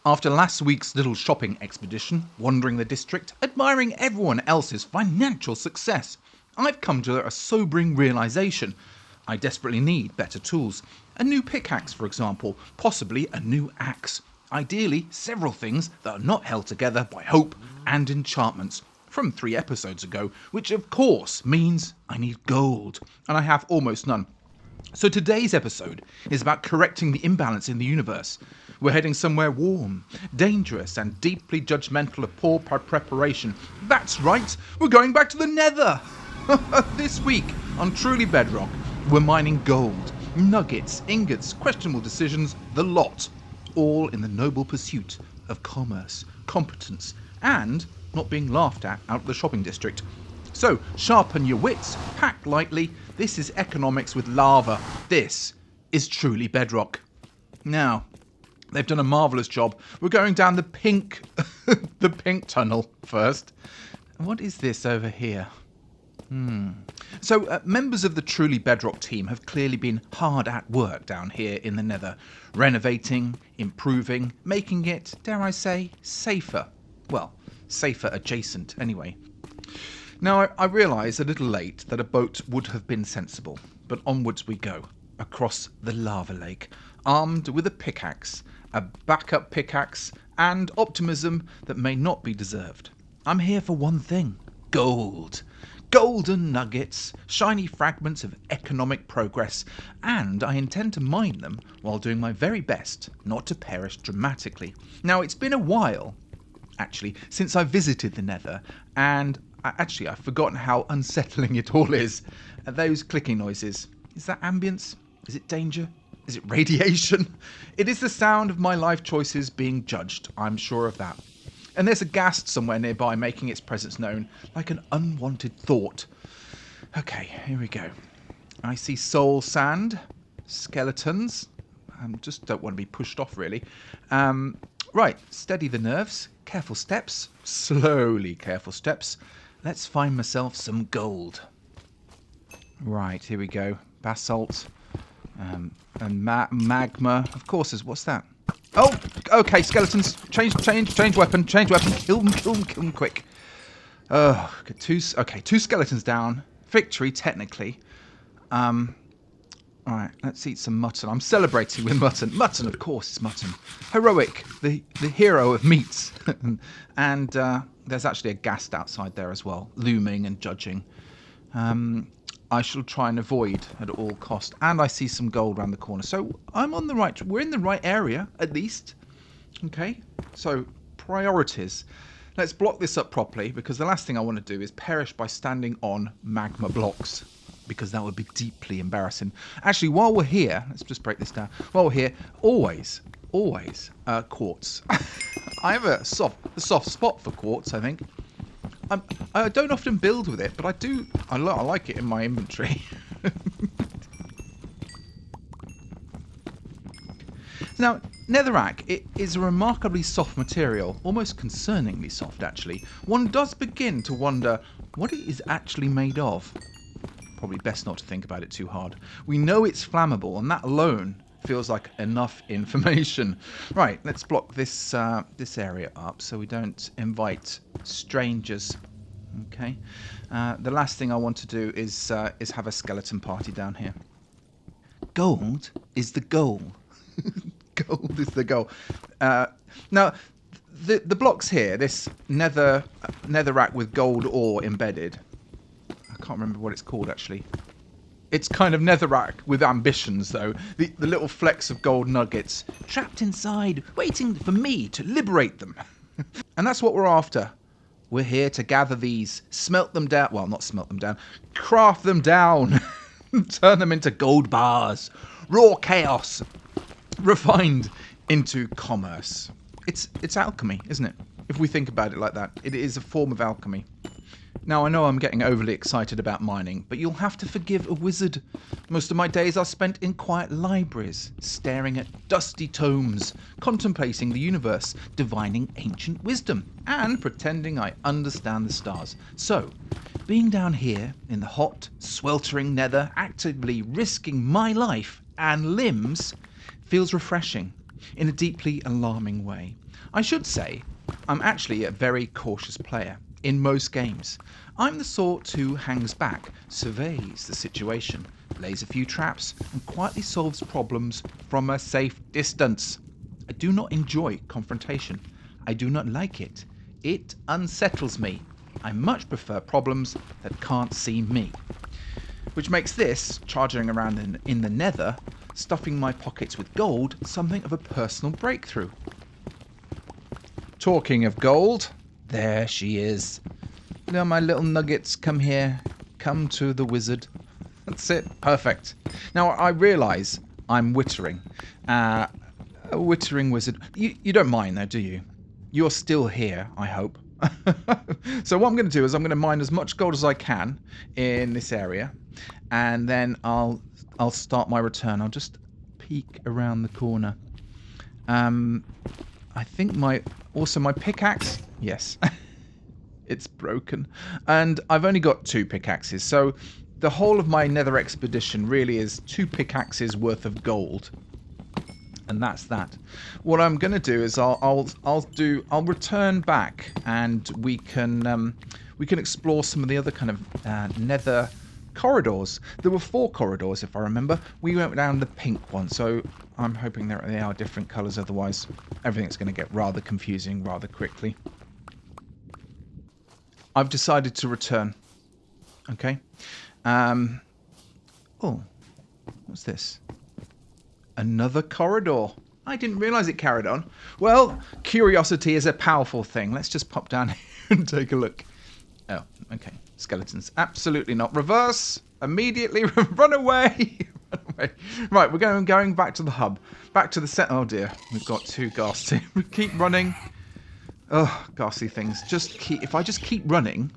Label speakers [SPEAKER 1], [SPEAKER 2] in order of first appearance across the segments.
[SPEAKER 1] After last week's little shopping expedition, wandering the district, admiring everyone else's financial success, I've come to a sobering realisation. I desperately need better tools. A new pickaxe, for example, possibly a new axe. Ideally, several things that are not held together by hope and enchantments from 3 episodes ago, which of course means I need gold, and I have almost none. So today's episode is about correcting the imbalance in the universe. We're heading somewhere warm, dangerous, and deeply judgmental of poor preparation. That's right, we're going back to the Nether! This week on Truly Bedrock, we're mining gold, nuggets, ingots, questionable decisions, the lot. All in the noble pursuit of commerce, competence, and not being laughed at out of the shopping district. So, sharpen your wits, pack lightly. This is economics with lava. This is Truly Bedrock. Now, they've done a marvellous job. We're going down the pink, the pink tunnel first. What is this over here? So, members of the Truly Bedrock team have clearly been hard at work down here in the Nether, renovating, improving, making it, dare I say, safer. Well, safer adjacent anyway. Now, I realise a little late that a boat would have been sensible, but onwards we go, across the lava lake, armed with a pickaxe, a backup pickaxe, and optimism that may not be deserved. I'm here for one thing: gold. Golden nuggets, shiny fragments of economic progress, and I intend to mine them while doing my very best not to perish dramatically. Now, it's been a while, actually, since I visited the Nether, and I've forgotten how unsettling it all is. Those clicking noises, is that ambience? Is it danger? Is it radiation? It is the sound of my life choices being judged, I'm sure of that. And there's a ghast somewhere nearby making its presence known, like an unwanted thought. Okay, here we go. I see soul sand, skeletons. I just don't want to be pushed off, really. Right, steady the nerves. Careful steps. Slowly careful steps. Let's find myself some gold. Right, here we go. Basalt. And magma. Of course, what's that? Oh, okay, skeletons. Change weapon. Kill them quick. Oh, two skeletons down. Victory, technically. Alright, let's eat some mutton. I'm celebrating with mutton. Mutton, of course, it's mutton. Heroic, the hero of meats. And there's actually a ghast outside there as well, looming and judging. I shall try and avoid at all cost. And I see some gold around the corner. So we're in the right area, at least. Okay, so priorities. Let's block this up properly, because the last thing I want to do is perish by standing on magma blocks, because that would be deeply embarrassing. Actually, while we're here, let's just break this down. While we're here, always quartz. I have a soft spot for quartz, I think. I don't often build with it, but I do. I like it in my inventory. Now, netherrack, it is a remarkably soft material, almost concerningly soft, actually. One does begin to wonder what it is actually made of. Probably best not to think about it too hard. We know it's flammable, and that alone feels like enough information. Right, let's block this area up so we don't invite strangers. Okay. The last thing I want to do is have a skeleton party down here. Gold is the goal. Gold is the goal. Now, the blocks here, this netherrack with gold ore embedded. I can't remember what it's called, actually. It's kind of netherrack with ambitions, though. The little flecks of gold nuggets trapped inside, waiting for me to liberate them. And that's what we're after. We're here to gather these, smelt them down. Well, not smelt them down. Craft them down. Turn them into gold bars. Raw chaos. Refined into commerce. It's alchemy, isn't it? If we think about it like that. It is a form of alchemy. Now, I know I'm getting overly excited about mining, but you'll have to forgive a wizard. Most of my days are spent in quiet libraries, staring at dusty tomes, contemplating the universe, divining ancient wisdom, and pretending I understand the stars. So, being down here in the hot, sweltering nether, actively risking my life and limbs, feels refreshing. in a deeply alarming way. I should say, I'm actually a very cautious player in most games. I'm the sort who hangs back, surveys the situation, lays a few traps, and quietly solves problems from a safe distance. I do not enjoy confrontation. I do not like it. It unsettles me. I much prefer problems that can't see me. Which makes this, charging around in the nether, stuffing my pockets with gold, something of a personal breakthrough. Talking of gold, there she is. Now my little nuggets, come here. Come to the wizard. That's it. Perfect. Now I realise I'm wittering. A wittering wizard. You don't mind though, do you? You're still here, I hope. So what I'm going to do is I'm going to mine as much gold as I can in this area, and then I'll start my return. I'll just peek around the corner. I think my pickaxe. Yes, it's broken, and I've only got 2 pickaxes. So the whole of my Nether expedition really is 2 pickaxes worth of gold. And that's that. What I'm going to do is I'll return back, and we can explore some of the other kind of nether corridors. There were 4 corridors, if I remember. We went down the pink one, so I'm hoping they are different colours. Otherwise, everything's going to get rather confusing rather quickly. I've decided to return. Okay. Oh, what's this? Another corridor. I didn't realise it carried on. Well, curiosity is a powerful thing. Let's just pop down here and take a look. Oh, okay. Skeletons. Absolutely not. Reverse. Immediately. Run away. Run away. Right, we're going back to the hub. Back to the set. Oh dear. We've got 2 ghastly. We keep running. Oh, ghastly things. If I just keep running,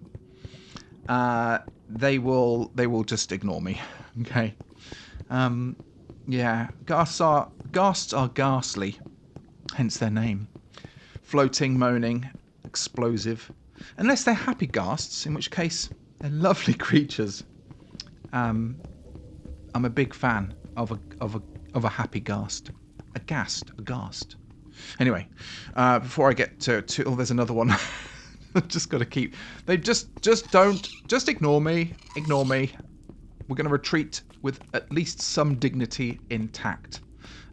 [SPEAKER 1] they will just ignore me. Okay. Yeah, ghasts are ghastly, hence their name. Floating, moaning, explosive. Unless they're happy ghasts, in which case they're lovely creatures. I'm a big fan of a happy ghast. A ghast. Anyway, before I get to oh, there's another one. I've just got to keep. They just ignore me. Ignore me. We're going to retreat with at least some dignity intact.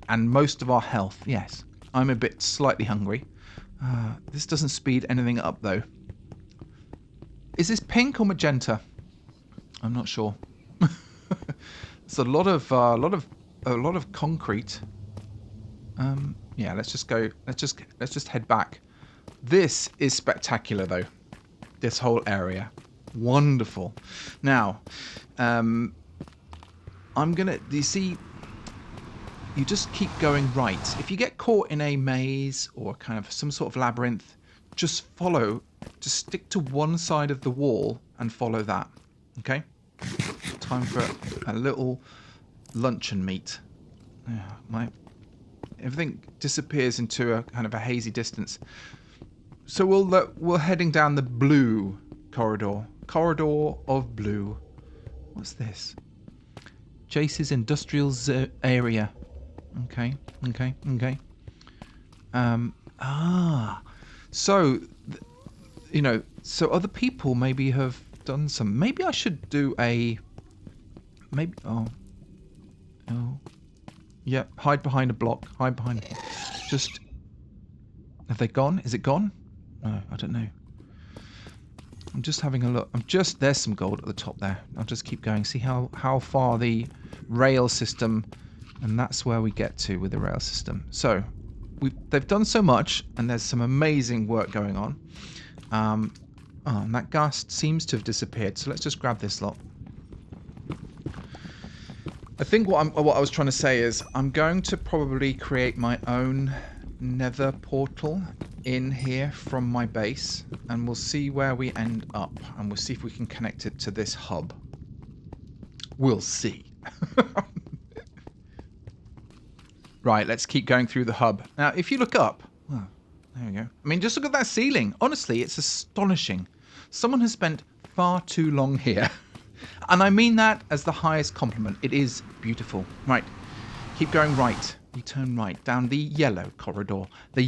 [SPEAKER 1] And most of our health, yes. I'm a bit slightly hungry. This doesn't speed anything up, though. Is this pink or magenta? I'm not sure. It's a lot of concrete. Yeah, let's just go. Let's just head back. This is spectacular, though. This whole area. Wonderful. Now, you see, you just keep going right. If you get caught in a maze or kind of some sort of labyrinth, just stick to one side of the wall and follow that. Okay? Time for a little luncheon meat. Everything disappears into a kind of a hazy distance. So we're heading down the blue corridor. Corridor of blue. What's this? Jace's industrial area. Okay. So, so other people maybe have done some. Maybe I should do yeah, hide behind a block. Just, have they gone? Is it gone? No, I don't know. I'm just having a look. There's some gold at the top there. I'll just keep going. See how far the rail system, and that's where we get to with the rail system. So they've done so much, and there's some amazing work going on. And that ghast seems to have disappeared. So let's just grab this lot. I think what I was trying to say is I'm going to probably create my own nether portal in here from my base, and we'll see where we end up, and we'll see if we can connect it to this hub. We'll see. Right, let's keep going through the hub. Now, if you look up, well, there we go. I mean, just look at that ceiling. Honestly, it's astonishing. Someone has spent far too long here. And I mean that as the highest compliment. It is beautiful. Right, keep going right. we turn right down the yellow corridor. The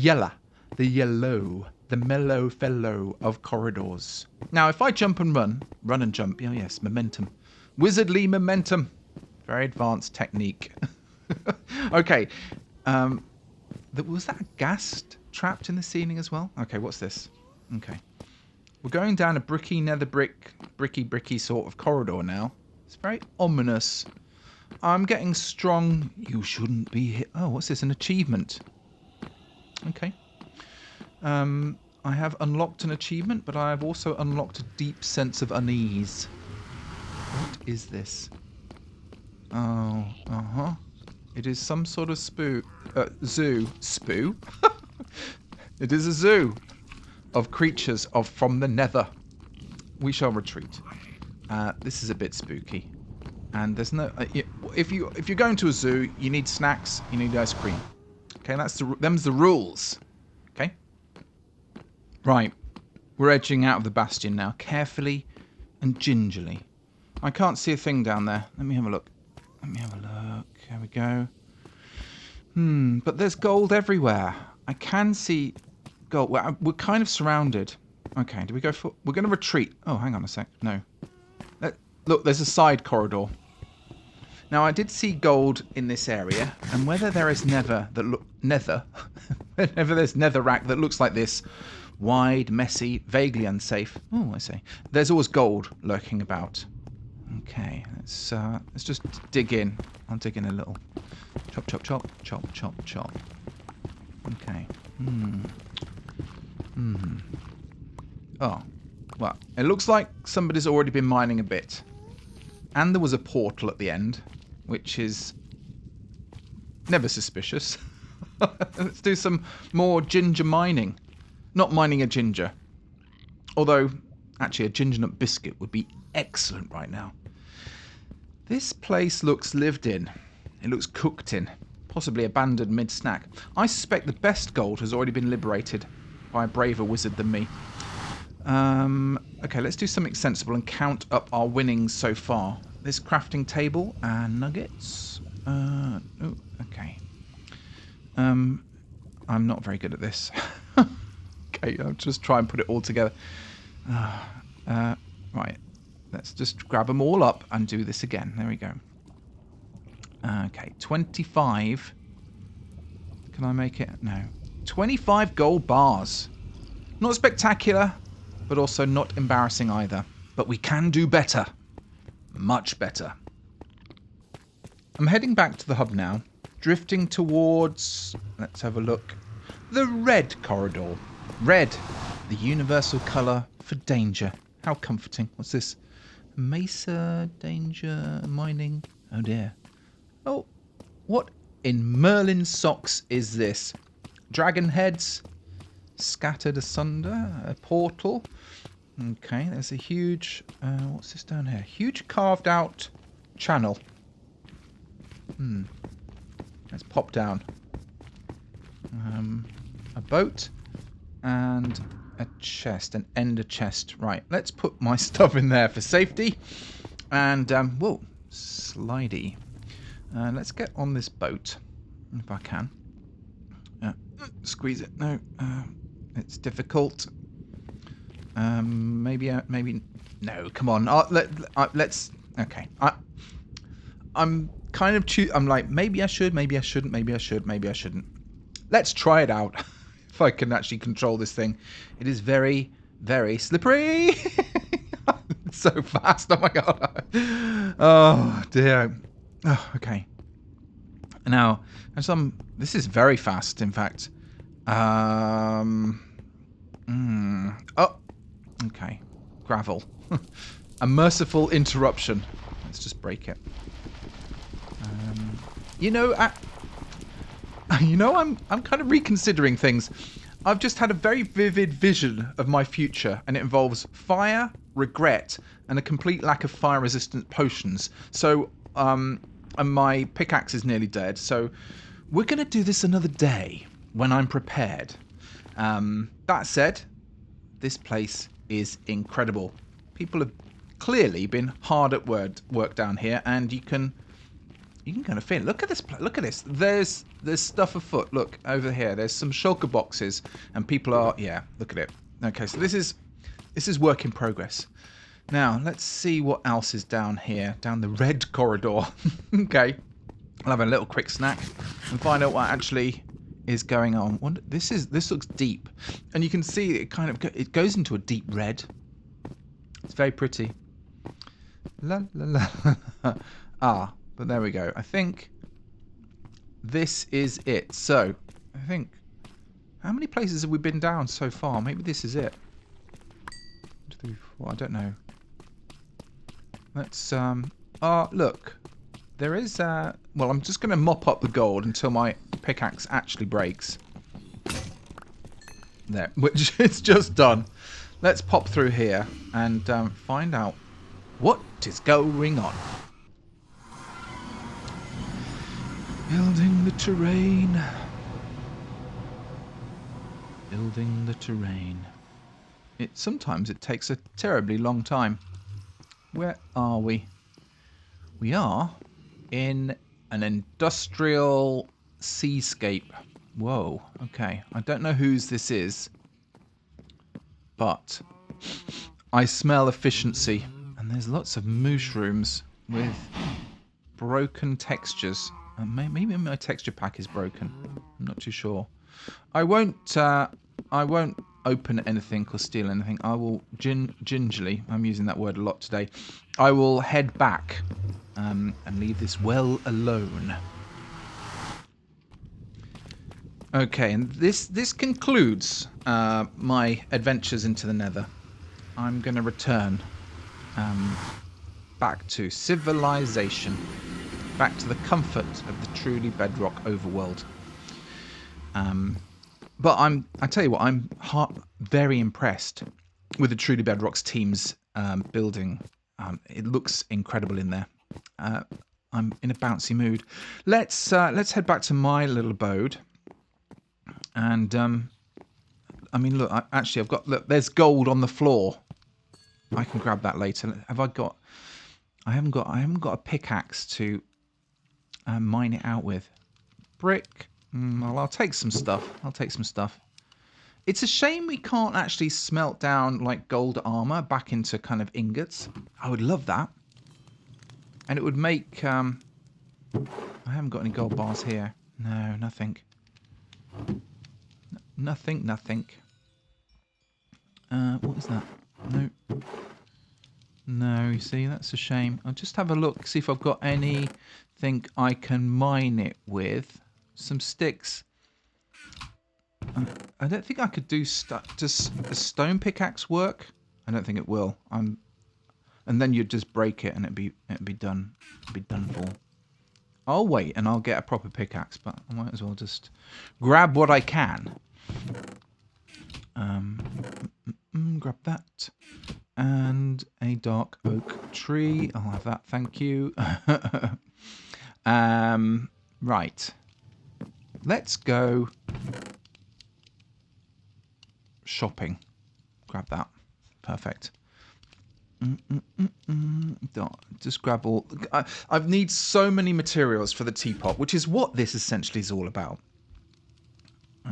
[SPEAKER 1] mellow fellow of corridors. Now, if I jump and run and jump, oh yes, momentum. Wizardly momentum. Very advanced technique. Okay. Was that a ghast trapped in the ceiling as well? Okay, what's this? Okay. We're going down a bricky bricky sort of corridor now. It's very ominous. I'm getting strong. You shouldn't be here. Oh, what's this? An achievement. Okay. I have unlocked an achievement, but I have also unlocked a deep sense of unease. What is this? Oh, uh-huh. It is some sort of zoo. Spoo? It is a zoo of creatures from the Nether. We shall retreat. This is a bit spooky. And there's no... if you're going to a zoo, you need snacks, you need ice cream. Okay, them's the rules. Okay? Right. We're edging out of the bastion now, carefully and gingerly. I can't see a thing down there. Let me have a look. There we go. But there's gold everywhere. I can see gold. We're kind of surrounded. Okay, do we go for... We're going to retreat. Oh, hang on a sec. No. Look, there's a side corridor. Now, I did see gold in this area, and whether there is whenever there's netherrack that looks like this, wide, messy, vaguely unsafe. Oh, I see. There's always gold lurking about. Okay, let's just dig in. I'll dig in a little. Chop, chop, chop, chop, chop, chop. Okay. Oh, well, it looks like somebody's already been mining a bit. And there was a portal at the end, which is never suspicious. Let's do some more ginger mining. Not mining a ginger. Although, actually, a ginger nut biscuit would be excellent right now. This place looks lived in. It looks cooked in. Possibly abandoned mid-snack. I suspect the best gold has already been liberated by a braver wizard than me. Okay, let's do something sensible and count up our winnings so far. This crafting table and nuggets. Oh, okay. I'm not very good at this. Okay, I'll just try and put it all together. Right, let's just grab them all up and do this again. There we go. Okay, 25. Can I make it? No. 25 gold bars. Not spectacular, but also not embarrassing either. But we can do better. Much better. I'm heading back to the hub now, drifting towards, let's have a look, the red corridor. Red, the universal colour for danger. How comforting. What's this? Mesa, danger, mining. Oh dear. Oh, what in Merlin's socks is this? Dragon heads scattered asunder. A portal. Okay, there's a huge... what's this down here? Huge carved out channel. Let's pop down. A boat and a chest, an ender chest. Right, let's put my stuff in there for safety. And, whoa, slidey. Let's get on this boat, if I can. Squeeze it. No, it's difficult. Maybe. No, come on. Let's. Okay. I'm kind of. I'm like, maybe I should. Maybe I shouldn't. Maybe I should. Maybe I shouldn't. Let's try it out. If I can actually control this thing, it is very, very slippery. It's so fast. Oh my god. Oh dear. Oh, okay. Now, this is very fast. In fact. Oh. Okay. Gravel. A merciful interruption. Let's just break it. I'm kind of reconsidering things. I've just had a very vivid vision of my future, and it involves fire, regret, and a complete lack of fire-resistant potions. So, and my pickaxe is nearly dead. So, we're going to do this another day when I'm prepared. That said, this place is incredible. People have clearly been hard at work down here, and you can You can kind of feel it. Look at this. Look at this. There's stuff afoot. Look over here. There's some shulker boxes, and people are. Yeah, look at it. Okay, so this is work in progress. Now let's see what else is down here, down the red corridor. Okay, I'll have a little quick snack and find out what actually is going on. This looks deep, and you can see it goes into a deep red. It's very pretty. La la la. Ah. But there we go. I think this is it. So, I think... How many places have we been down so far? Maybe this is it. 1, 2, 3, 4. I don't know. Let's... look. There is... well, I'm just going to mop up the gold until my pickaxe actually breaks. There. Which it's just done. Let's pop through here and find out what is going on. Building the terrain. Building the terrain. Sometimes it takes a terribly long time. Where are we? We are in an industrial seascape. Whoa, okay. I don't know whose this is, but I smell efficiency. And there's lots of mushrooms with broken textures. Maybe my texture pack is broken. I'm not too sure. I won't open anything or steal anything. I will gingerly, I'm using that word a lot today, I will head back and leave this well alone. Okay, and this concludes my adventures into the Nether. I'm going to return back to civilization. Back to the comfort of the Truly Bedrock overworld. But I tell you what, I'm very impressed with the Truly Bedrock's team's building. It looks incredible in there. I'm in a bouncy mood. Let's head back to my little abode. And I mean, look, look, there's gold on the floor. I can grab that later. I haven't got a pickaxe to mine it out with. Brick. Well, I'll take some stuff. It's a shame we can't actually smelt down like gold armor back into kind of ingots. I would love that. And it would make... I haven't got any gold bars here. No, nothing. Nothing. What is that? No. No, you see, that's a shame. I'll just have a look, see if I've got anything I can mine it with. Some sticks. I don't think I could do does a stone pickaxe work? I don't think it will. And then you'd just break it and it'd be done. It'd be done for. I'll wait and I'll get a proper pickaxe, but I might as well just grab what I can. Grab that. And a dark oak tree. I'll have that, thank you. Right. Let's go shopping. Grab that. Perfect. Just grab all... I need so many materials for the teapot, which is what this essentially is all about.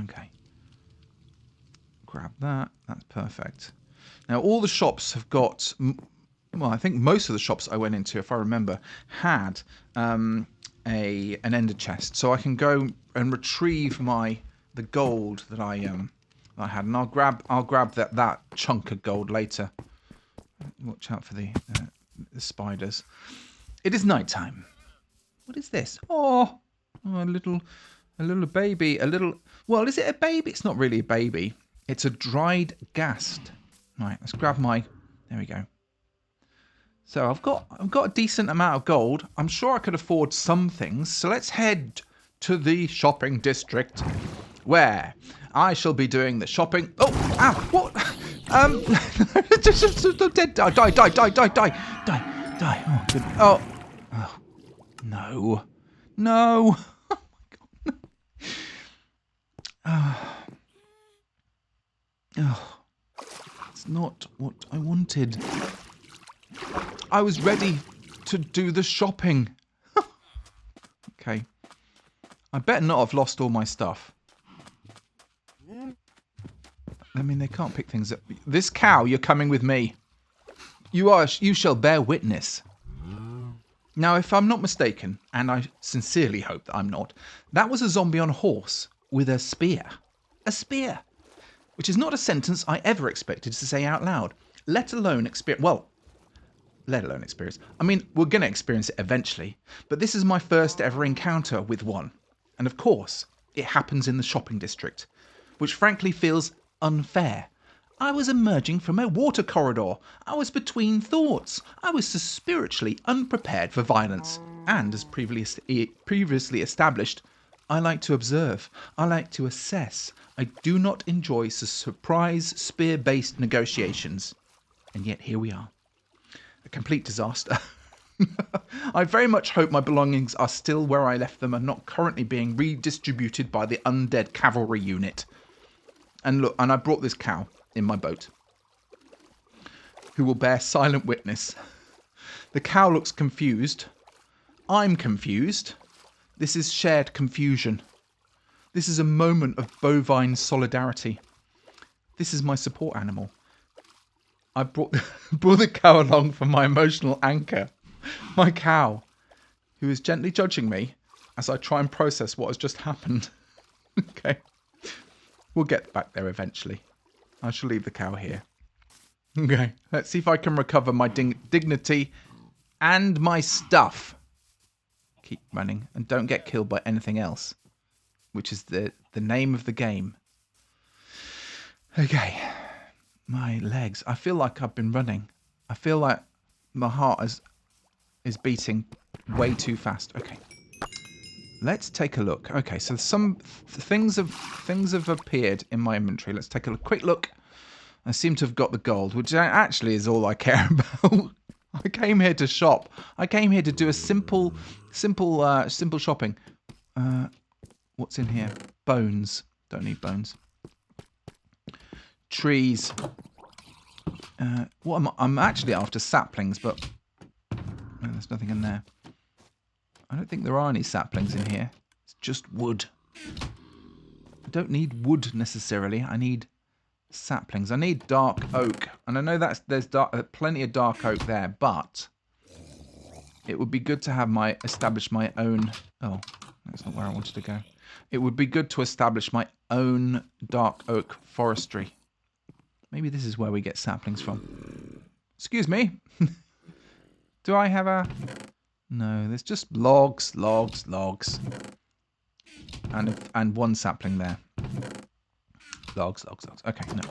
[SPEAKER 1] Okay. Grab that. That's perfect. Now, all the shops have got... Well, I think most of the shops I went into, if I remember, had an ender chest. So I can go and retrieve the gold that I had. And I'll grab that chunk of gold later. Watch out for the spiders. It is nighttime. What is this? Oh, a little baby. Well, is it a baby? It's not really a baby. It's a dried ghast. Right, let's grab there we go. So I've got a decent amount of gold. I'm sure I could afford some things. So let's head to the shopping district, where I shall be doing the shopping. Oh, ow! What? Just dead. Die! Oh, good. Oh, no. Oh my god. Oh, it's not what I wanted. I was ready to do the shopping. Okay. I better not have lost all my stuff. I mean, they can't pick things up. This cow, you're coming with me. You shall bear witness. Now, if I'm not mistaken, and I sincerely hope that I'm not, that was a zombie on a horse with a spear. A spear. Which is not a sentence I ever expected to say out loud. Let alone experience. Well, let alone experience. I mean, we're going to experience it eventually. But this is my first ever encounter with one. And of course, it happens in the shopping district. Which frankly feels unfair. I was emerging from a water corridor. I was between thoughts. I was so spiritually unprepared for violence. And as previously established, I like to observe. I like to assess. I do not enjoy surprise spear-based negotiations. And yet here we are. A complete disaster. I very much hope my belongings are still where I left them and not currently being redistributed by the undead cavalry unit. And look, and I brought this cow in my boat, who will bear silent witness. The cow looks confused. I'm confused. This is shared confusion. This is a moment of bovine solidarity. This is my support animal. I brought the cow along for my emotional anchor. My cow, who is gently judging me as I try and process what has just happened. Okay. We'll get back there eventually. I shall leave the cow here. Okay. Let's see if I can recover my dignity and my stuff. Keep running and don't get killed by anything else, which is the name of the game. Okay. My legs. I feel like I've been running. I feel like my heart is beating way too fast. Okay. Let's take a look. Okay, so some things have appeared in my inventory. Let's take a quick look. I seem to have got the gold, which actually is all I care about. I came here to shop. I came here to do a simple shopping. What's in here? Bones. Don't need bones. Trees. I'm actually after saplings, but no, there's nothing in there. I don't think there are any saplings in here. It's just wood. I don't need wood necessarily. I need saplings. I need dark oak. And I know there's plenty of dark oak there, but it would be good to have establish my own... Oh, that's not where I wanted to go. It would be good to establish my own dark oak forestry. Maybe this is where we get saplings from. Excuse me. Do I have a... No, there's just logs. And one sapling there. Logs. Okay, no.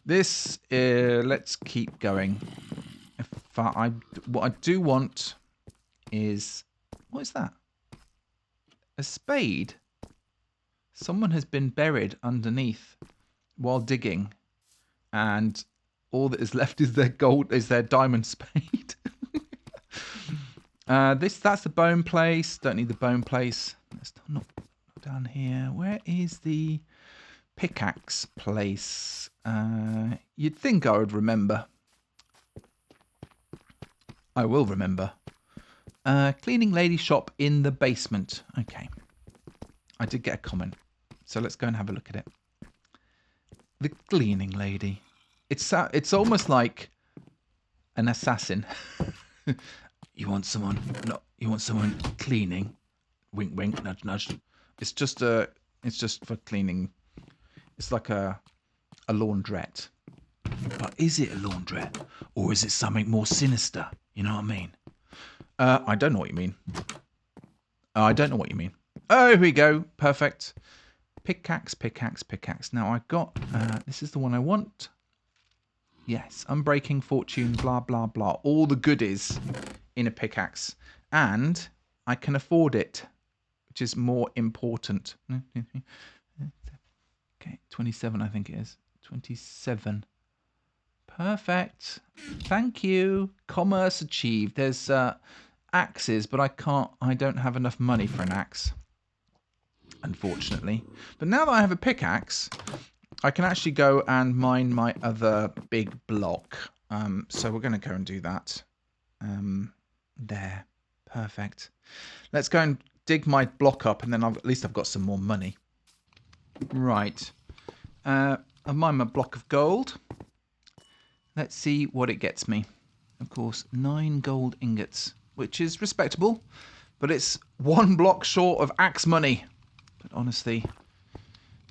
[SPEAKER 1] This, let's keep going. What I do want is... What is that? A spade? Someone has been buried underneath while digging. And all that is left is their diamond spade. That's the bone place. Don't need the bone place. Let's not down here. Where is the pickaxe place? You'd think I would remember. I will remember. Cleaning lady shop in the basement. Okay. I did get a comment. So let's go and have a look at it. The cleaning lady. It's almost like an assassin. You want someone? No, you want someone cleaning? Wink, wink, nudge, nudge. It's just for cleaning. It's like a laundrette. But is it a laundrette, or is it something more sinister? You know what I mean? I don't know what you mean. I don't know what you mean. Oh, here we go. Perfect. Pickaxe. Now I got. This is the one I want. Yes, unbreaking fortune. Blah blah blah. All the goodies in a pickaxe, and I can afford it, which is more important. Okay, 27 I think it is. 27. Perfect. Thank you. Commerce achieved. There's axes, but I don't have enough money for an axe, unfortunately. But now that I have a pickaxe, I can actually go and mine my other big block. So we're going to go and do that. There. Perfect. Let's go and dig my block up, and then at least I've got some more money. Right. I've mined my block of gold. Let's see what it gets me. Of course, 9 gold ingots, which is respectable, but it's 1 block short of axe money. But honestly,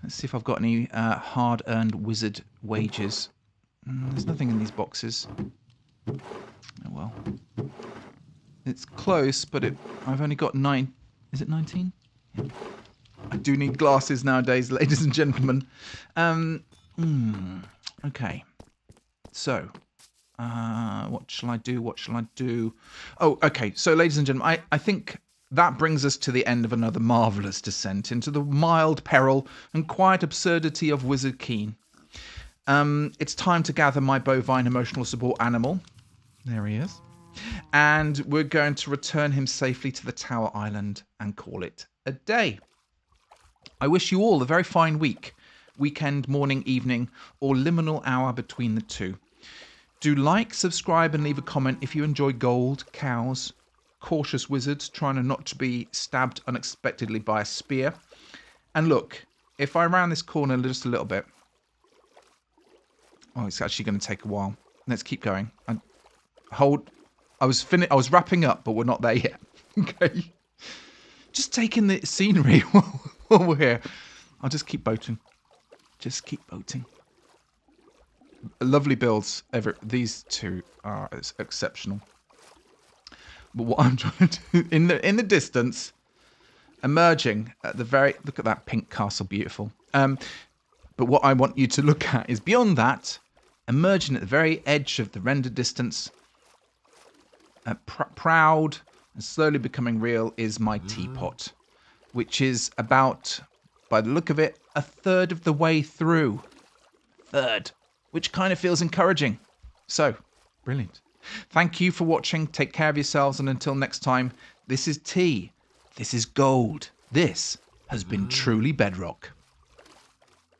[SPEAKER 1] let's see if I've got any hard-earned wizard wages. There's nothing in these boxes. Oh well. It's close, but I've only got 9. Is it 19? Yeah. I do need glasses nowadays, ladies and gentlemen. Okay. So, what shall I do? What shall I do? Oh, okay. So, ladies and gentlemen, I think that brings us to the end of another marvellous descent into the mild peril and quiet absurdity of Wizard Keen. It's time to gather my bovine emotional support animal. There he is. And we're going to return him safely to the Tower Island and call it a day. I wish you all a very fine week, weekend, morning, evening, or liminal hour between the two. Do like, subscribe, and leave a comment if you enjoy gold, cows, cautious wizards trying not to be stabbed unexpectedly by a spear. And look, if I round this corner just a little bit... Oh, it's actually going to take a while. Let's keep going. I was wrapping up, but we're not there yet. Okay. Just taking the scenery while we're here. I'll just keep boating. Just keep boating. Lovely builds. These two are exceptional. But what I'm trying to do in the distance, emerging at the very... Look at that pink castle, beautiful. But what I want you to look at is beyond that, emerging at the very edge of the render distance, proud and slowly becoming real, is my teapot, which is about, by the look of it, a third of the way through. Third, which kind of feels encouraging. So, brilliant. Thank you for watching. Take care of yourselves, and until next time, this is tea. This is gold. This has been Truly Bedrock.